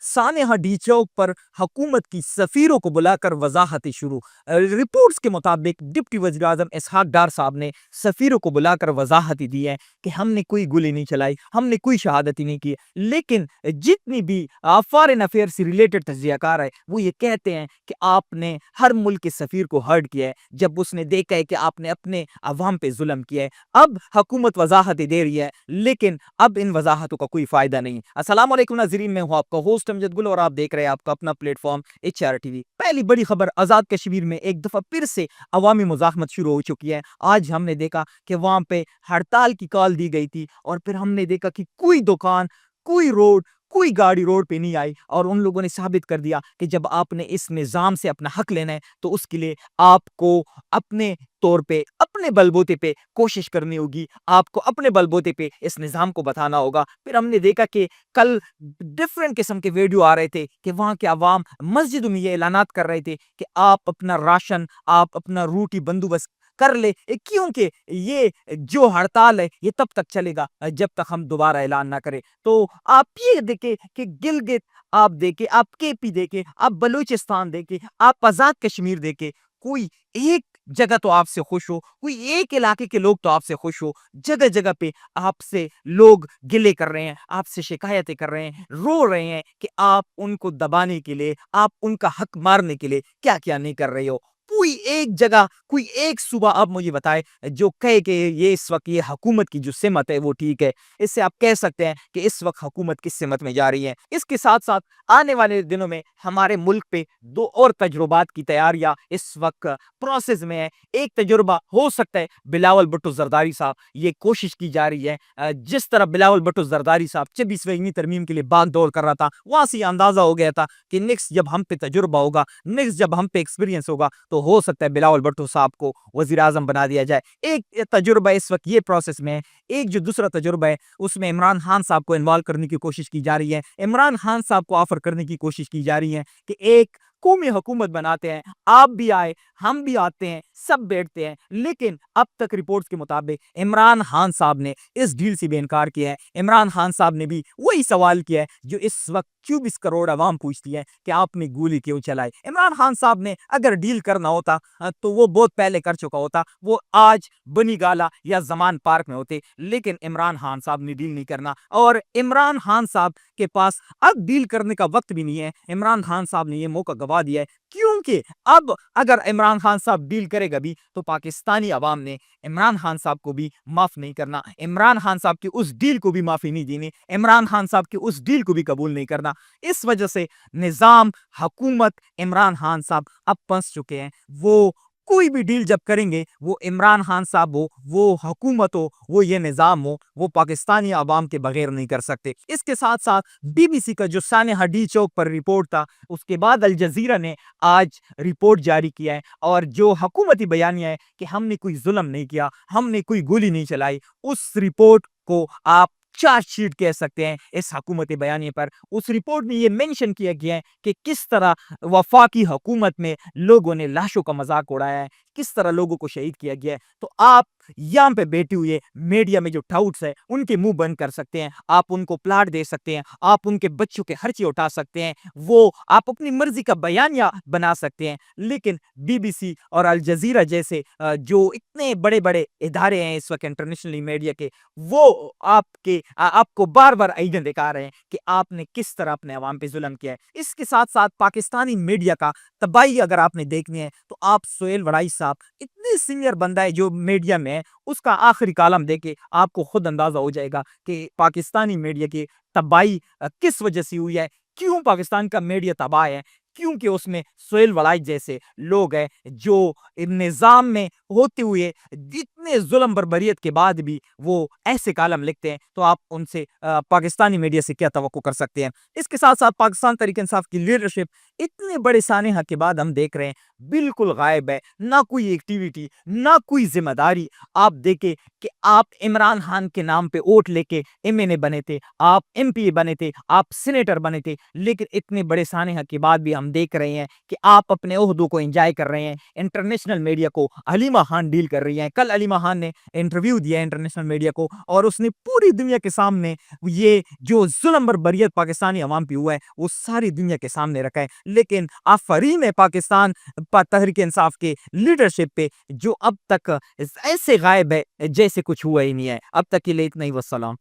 سانحہ ڈی چوک پر حکومت کی سفیروں کو بلا کر وضاحتیں شروع۔ رپورٹس کے مطابق ڈپٹی وزیر اعظم اسحاق ڈار صاحب نے سفیروں کو بلا کر وضاحتیں دی ہیں کہ ہم نے کوئی گولی نہیں چلائی، ہم نے کوئی شہادتی نہیں کی، لیکن جتنی بھی فارن افیئر سے ریلیٹڈ تجزیہ کار ہے وہ یہ کہتے ہیں کہ آپ نے ہر ملک کے سفیر کو ہرٹ کیا ہے جب اس نے دیکھا ہے کہ آپ نے اپنے عوام پہ ظلم کیا ہے۔ اب حکومت وضاحتیں دے رہی ہے لیکن اب ان وضاحتوں کا کوئی فائدہ نہیں۔ السلام علیکم ناظرین، میں ہوں آپ کا ہوسٹ امجد گل اور آپ دیکھ رہے ہیں آپ کا اپنا پلیٹ فارم HR TV۔ پہلی بڑی خبر، آزاد کشمیر میں ایک دفعہ پھر سے عوامی مزاحمت شروع ہو چکی ہے۔ آج ہم نے دیکھا کہ وہاں پہ ہڑتال کی کال دی گئی تھی اور پھر ہم نے دیکھا کہ کوئی دکان، کوئی روڈ، کوئی گاڑی روڈ پہ نہیں آئی اور ان لوگوں نے ثابت کر دیا کہ جب آپ نے اس نظام سے اپنا حق لینا ہے تو اس کے لیے آپ کو اپنے طور پہ، اپنے بلبوتے پہ کوشش کرنی ہوگی، آپ کو اپنے بلبوتے پہ اس نظام کو بتانا ہوگا۔ پھر ہم نے دیکھا کہ کل ڈفرینٹ قسم کے ویڈیو آ رہے تھے کہ وہاں کے عوام مسجدوں میں یہ اعلانات کر رہے تھے کہ آپ اپنا راشن، آپ اپنا روٹی بندوبست کر لے، کیونکہ یہ جو ہڑتال ہے یہ تب تک چلے گا جب تک ہم دوبارہ اعلان نہ کریں۔ تو آپ یہ دیکھیں کہ گلگت آپ دیکھیں، آپ KP دیکھیں، آپ بلوچستان دیکھیں، آپ آزاد کشمیر دیکھیں، کوئی ایک جگہ تو آپ سے خوش ہو، کوئی ایک علاقے کے لوگ تو آپ سے خوش ہو۔ جگہ جگہ پہ آپ سے لوگ گلے کر رہے ہیں، آپ سے شکایتیں کر رہے ہیں، رو رہے ہیں کہ آپ ان کو دبانے کے لیے، آپ ان کا حق مارنے کے لیے کیا کیا نہیں کر رہے ہو۔ کوئی ایک جگہ، کوئی ایک صوبہ آپ مجھے بتائے جو کہے کہ یہ اس وقت یہ حکومت کی جو سمت ہے وہ ٹھیک ہے۔ اس سے آپ کہہ سکتے ہیں کہ اس وقت حکومت کس سمت میں جا رہی ہے۔ اس کے ساتھ ساتھ آنے والے دنوں میں ہمارے ملک پہ 2 اور تجربات کی تیاریاں اس وقت پروسیس میں ہے۔ ایک تجربہ ہو سکتا ہے بلاول بھٹو زرداری صاحب، یہ کوشش کی جا رہی ہے جس طرح بلاول بھٹو زرداری صاحب 26ویں ترمیم کے لیے باغ دور کر رہا تھا، وہاں سے یہ اندازہ ہو گیا تھا کہ نیکسٹ جب ہم پہ تجربہ ہوگا، نیکسٹ جب ہم پہ ایکسپیرینس ہوگا تو ہو سکتا ہے بلاول بھٹو صاحب کو وزیر اعظم بنا دیا جائے۔ ایک تجربہ اس وقت یہ پروسیس میں ہے۔ ایک جو دوسرا تجربہ ہے اس میں عمران خان صاحب کو انوالو کرنے کی کوشش کی جا رہی ہے، عمران خان صاحب کو آفر کرنے کی کوشش کی جا رہی ہے کہ ایک قومی حکومت بناتے ہیں، آپ بھی آئے، ہم بھی آتے ہیں، سب بیٹھتے ہیں۔ لیکن اب تک رپورٹس کے مطابق عمران خان صاحب نے اس ڈیل سے بھی انکار کیا ہے۔ عمران خان صاحب نے بھی وہی سوال کیا ہے جو اس وقت 24 کروڑ عوام پوچھتی ہے کہ آپ نے گولی کیوں چلائی۔ عمران خان صاحب نے اگر ڈیل کرنا ہوتا تو وہ بہت پہلے کر چکا ہوتا، وہ آج بنی گالا یا زمان پارک میں ہوتے، لیکن عمران خان صاحب نے ڈیل نہیں کرنا اور عمران خان صاحب کے پاس اب ڈیل کرنے کا وقت بھی نہیں ہے۔ عمران خان صاحب نے یہ موقع گوا دیا ہے کیونکہ اب اگر عمران خان صاحب ڈیل کرے گا بھی تو پاکستانی عوام نے عمران خان صاحب کو بھی معاف نہیں کرنا، عمران خان صاحب کی اس ڈیل کو بھی معافی نہیں دینی، عمران خان صاحب کی اس ڈیل کو بھی قبول نہیں کرنا۔ اس وجہ سے نظام، حکومت، عمران خان صاحب اب پھنس چکے ہیں۔ وہ کوئی بھی ڈیل جب کریں گے، وہ عمران خان صاحب ہو، وہ حکومت ہو، وہ یہ نظام ہو، وہ پاکستانی عوام کے بغیر نہیں کر سکتے۔ اس کے ساتھ ساتھ BBC کا جو سانحہ ڈی چوک پر رپورٹ تھا، اس کے بعد الجزیرہ نے آج رپورٹ جاری کیا ہے اور جو حکومتی بیانیہ ہے کہ ہم نے کوئی ظلم نہیں کیا، ہم نے کوئی گولی نہیں چلائی، اس رپورٹ کو آپ چارج شیٹ کہہ سکتے ہیں اس حکومتی بیانیے پر۔ اس رپورٹ میں یہ مینشن کیا گیا ہے کہ کس طرح وفاقی حکومت میں لوگوں نے لاشوں کا مذاق اڑایا ہے، کس طرح لوگوں کو شہید کیا گیا ہے۔ تو آپ یہاں پہ بیٹھے ہوئے میڈیا میں جو ٹاؤٹس ہے ان کے منہ بند کر سکتے ہیں، آپ ان کو پلاٹ دے سکتے ہیں، آپ ان کے بچوں کے خرچے اٹھا سکتے ہیں، وہ آپ اپنی مرضی کا بیانیہ بنا سکتے ہیں، لیکن BBC اور الجزیرہ جیسے جو اتنے بڑے بڑے ادارے ہیں اس وقت انٹرنیشنل میڈیا کے، وہ آپ کو بار بار آئیڈن دکھا رہے ہیں کہ آپ نے کس طرح اپنے عوام پہ ظلم کیا ہے۔ اس کے ساتھ ساتھ پاکستانی میڈیا کا تباہی اگر آپ نے دیکھنی ہے تو آپ سہیل وڑائی صاحب، اتنے سینئر بندہ ہے جو میڈیا میں ہے، اس کا آخری کالم دیکھے آپ کو خود اندازہ ہو جائے گا کہ پاکستانی میڈیا کی تباہی کس وجہ سے ہوئی ہے، کیوں پاکستان کا میڈیا تباہ ہے۔ کیونکہ اس میں سہیل وڑائی جیسے لوگ ہیں جو نظام میں ہوتے ہوئے اتنے ظلم بربریت کے بعد بھی وہ ایسے کالم لکھتے ہیں، تو آپ ان سے پاکستانی میڈیا سے کیا توقع کر سکتے ہیں۔ اس کے ساتھ ساتھ پاکستان تحریک انصاف کی لیڈرشپ اتنے بڑے سانحہ کے بعد ہم دیکھ رہے ہیں بالکل غائب ہے، نہ کوئی ایکٹیویٹی، نہ کوئی ذمہ داری۔ آپ دیکھیں کہ آپ عمران خان کے نام پہ ووٹ لے کے MNA بنے تھے، آپ MP بنے تھے، آپ سینیٹر بنے تھے، لیکن اتنے بڑے سانحہ کے بعد بھی ہم دیکھ رہے ہیں کہ آپ اپنے عہدوں کو انجوائے کر رہے ہیں۔ انٹرنیشنل میڈیا کو حلیمہ خان ڈیل کر رہی ہیں، کل حلیمہ ماہان نے انٹرویو دیا انٹرنیشنل میڈیا کو اور اس نے پوری دنیا کے سامنے یہ جو ظلم بربریت پاکستانی عوام پہ ہوا ہے وہ ساری دنیا کے سامنے رکھا ہے. لیکن آفرین ہے پاکستان تحریک انصاف کے لیڈرشپ پہ جو اب تک ایسے غائب ہے جیسے کچھ ہوا ہی نہیں ہے. اب تک کے لیے اتنا ہی، والسلام.